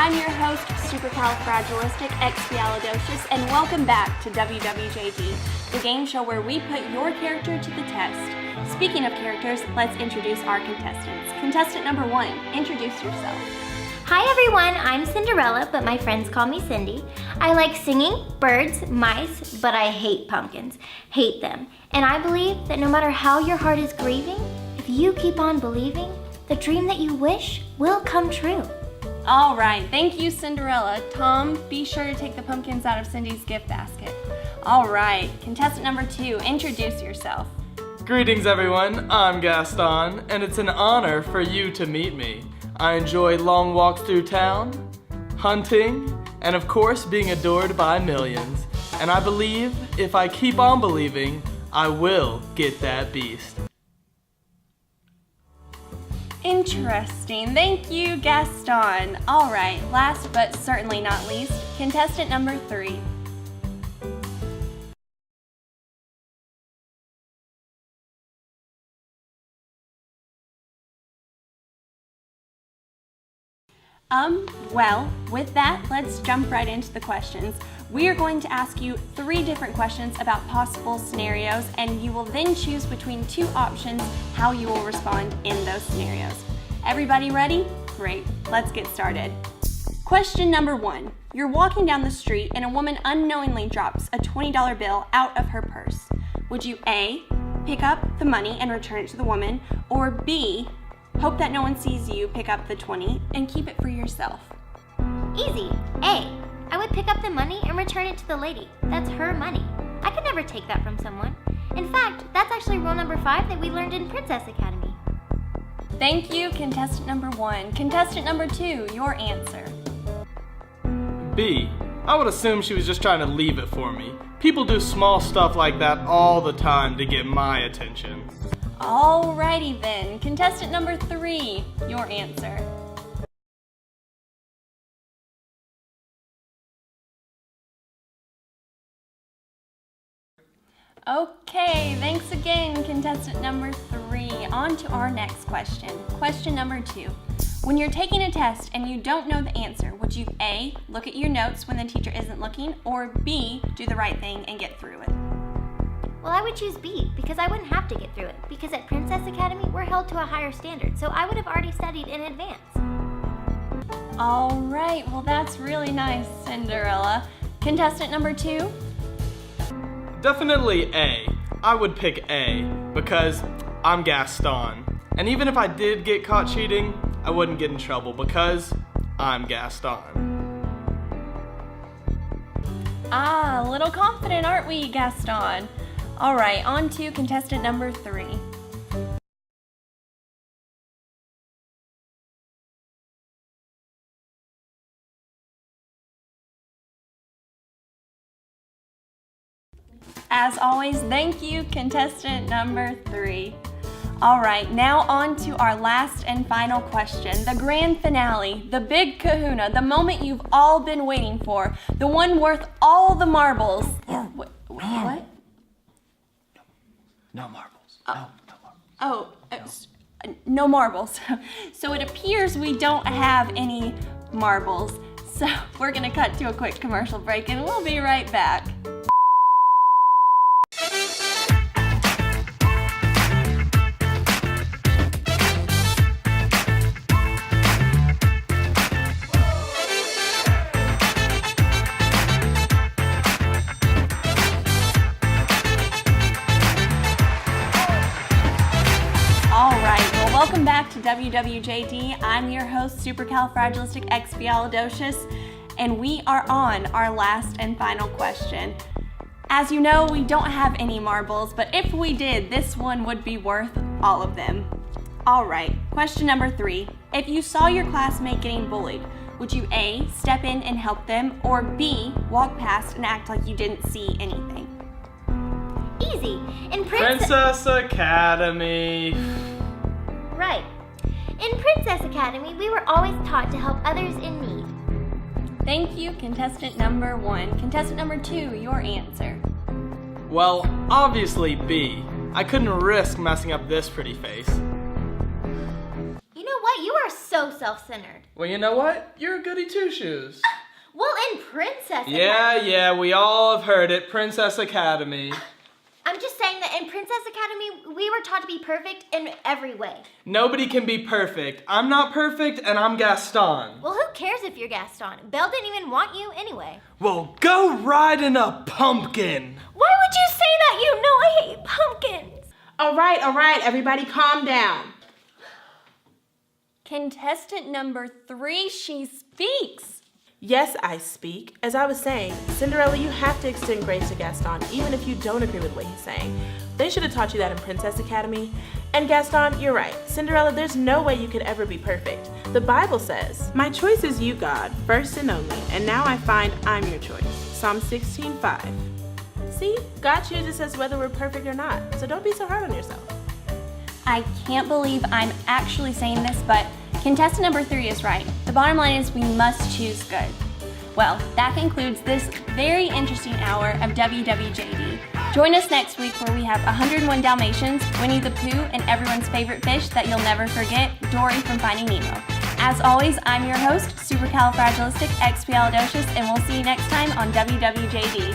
I'm your host, Supercalifragilisticexpialidocious, and welcome back to WWJD, the game show where we put your character to the test. Speaking of characters, let's introduce our contestants. Contestant number 1, introduce yourself. Hi everyone, I'm Cinderella, but my friends call me Cindy. I like singing, birds, mice, but I hate pumpkins. Hate them. And I believe that no matter how your heart is grieving, if you keep on believing, the dream that you wish will come true. All right, thank you, Cinderella. Tom, be sure to take the pumpkins out of Cindy's gift basket. All right, contestant number 2, introduce yourself. Greetings everyone, I'm Gaston, and it's an honor for you to meet me. I enjoy long walks through town, hunting, and of course being adored by millions. And I believe if I keep on believing, I will get that beast. Interesting. Thank you, Gaston. All right, last but certainly not least, contestant number 3. Well, with that, let's jump right into the questions. We are going to ask you 3 different questions about possible scenarios, and you will then choose between 2 options how you will respond in those scenarios. Everybody ready? Great, let's get started. Question number 1. You're walking down the street and a woman unknowingly drops a $20 bill out of her purse. Would you A, pick up the money and return it to the woman, or B, hope that no one sees you pick up the 20 and keep it for yourself? Easy. A. I would pick up the money and return it to the lady. That's her money. I could never take that from someone. In fact, that's actually rule number 5 that we learned in Princess Academy. Thank you, contestant number 1. Contestant number 2, your answer. B. I would assume she was just trying to leave it for me. People do small stuff like that all the time to get my attention. Alrighty then, contestant number 3, your answer. Okay, thanks again, contestant number 3. On to our next question. Question number 2. When you're taking a test and you don't know the answer, would you A, look at your notes when the teacher isn't looking, or B, do the right thing and get through it? Well, I would choose B, because I wouldn't have to get through it, because at Princess Academy, we're held to a higher standard, so I would have already studied in advance. All right, well that's really nice, Cinderella. Contestant number 2? Definitely A. I would pick A, because I'm Gaston. And even if I did get caught cheating, I wouldn't get in trouble because I'm Gaston. Ah, a little confident, aren't we, Gaston? All right, on to contestant number 3. As always, thank you, contestant number 3. All right, now on to our last and final question, the grand finale, the big kahuna, the moment you've all been waiting for, the one worth all the marbles. What? No marbles. No marbles. Oh, no marbles. So it appears we don't have any marbles. So we're gonna cut to a quick commercial break and we'll be right back. Welcome back to WWJD. I'm your host, Supercalifragilisticexpialidocious, and we are on our last and final question. As you know, we don't have any marbles, but if we did, this one would be worth all of them. All right, question number 3. If you saw your classmate getting bullied, would you A, step in and help them, or B, walk past and act like you didn't see anything? Easy. In Princess Academy. Right. In Princess Academy, we were always taught to help others in need. Thank you, contestant number 1. Contestant number 2, your answer. Well, obviously B. I couldn't risk messing up this pretty face. You know what? you are so self-centered. Well, you know what? You're a goody two-shoes. Well, in Princess Yeah, we all have heard it. Princess Academy. I'm just saying that in Princess Academy, we were taught to be perfect in every way. Nobody can be perfect. I'm not perfect, and I'm Gaston. Well, who cares if you're Gaston? Belle didn't even want you anyway. Well, go ride in a pumpkin. Why would you say that? You know I hate pumpkins. All right, everybody calm down. Contestant number 3, she speaks. Yes, I speak. As I was saying, Cinderella, you have to extend grace to Gaston, even if you don't agree with what he's saying. They should have taught you that in Princess Academy. And Gaston, you're right. Cinderella, there's no way you could ever be perfect. The Bible says, "My choice is you, God, first and only, and now I find I'm your choice." Psalm 16:5. See, God chooses us whether we're perfect or not, so don't be so hard on yourself. I can't believe I'm actually saying this, but contestant number 3 is right. The bottom line is we must choose good. Well, that concludes this very interesting hour of WWJD. Join us next week where we have 101 Dalmatians, Winnie the Pooh, and everyone's favorite fish that you'll never forget, Dory from Finding Nemo. As always, I'm your host, supercalifragilisticexpialidocious, and we'll see you next time on WWJD.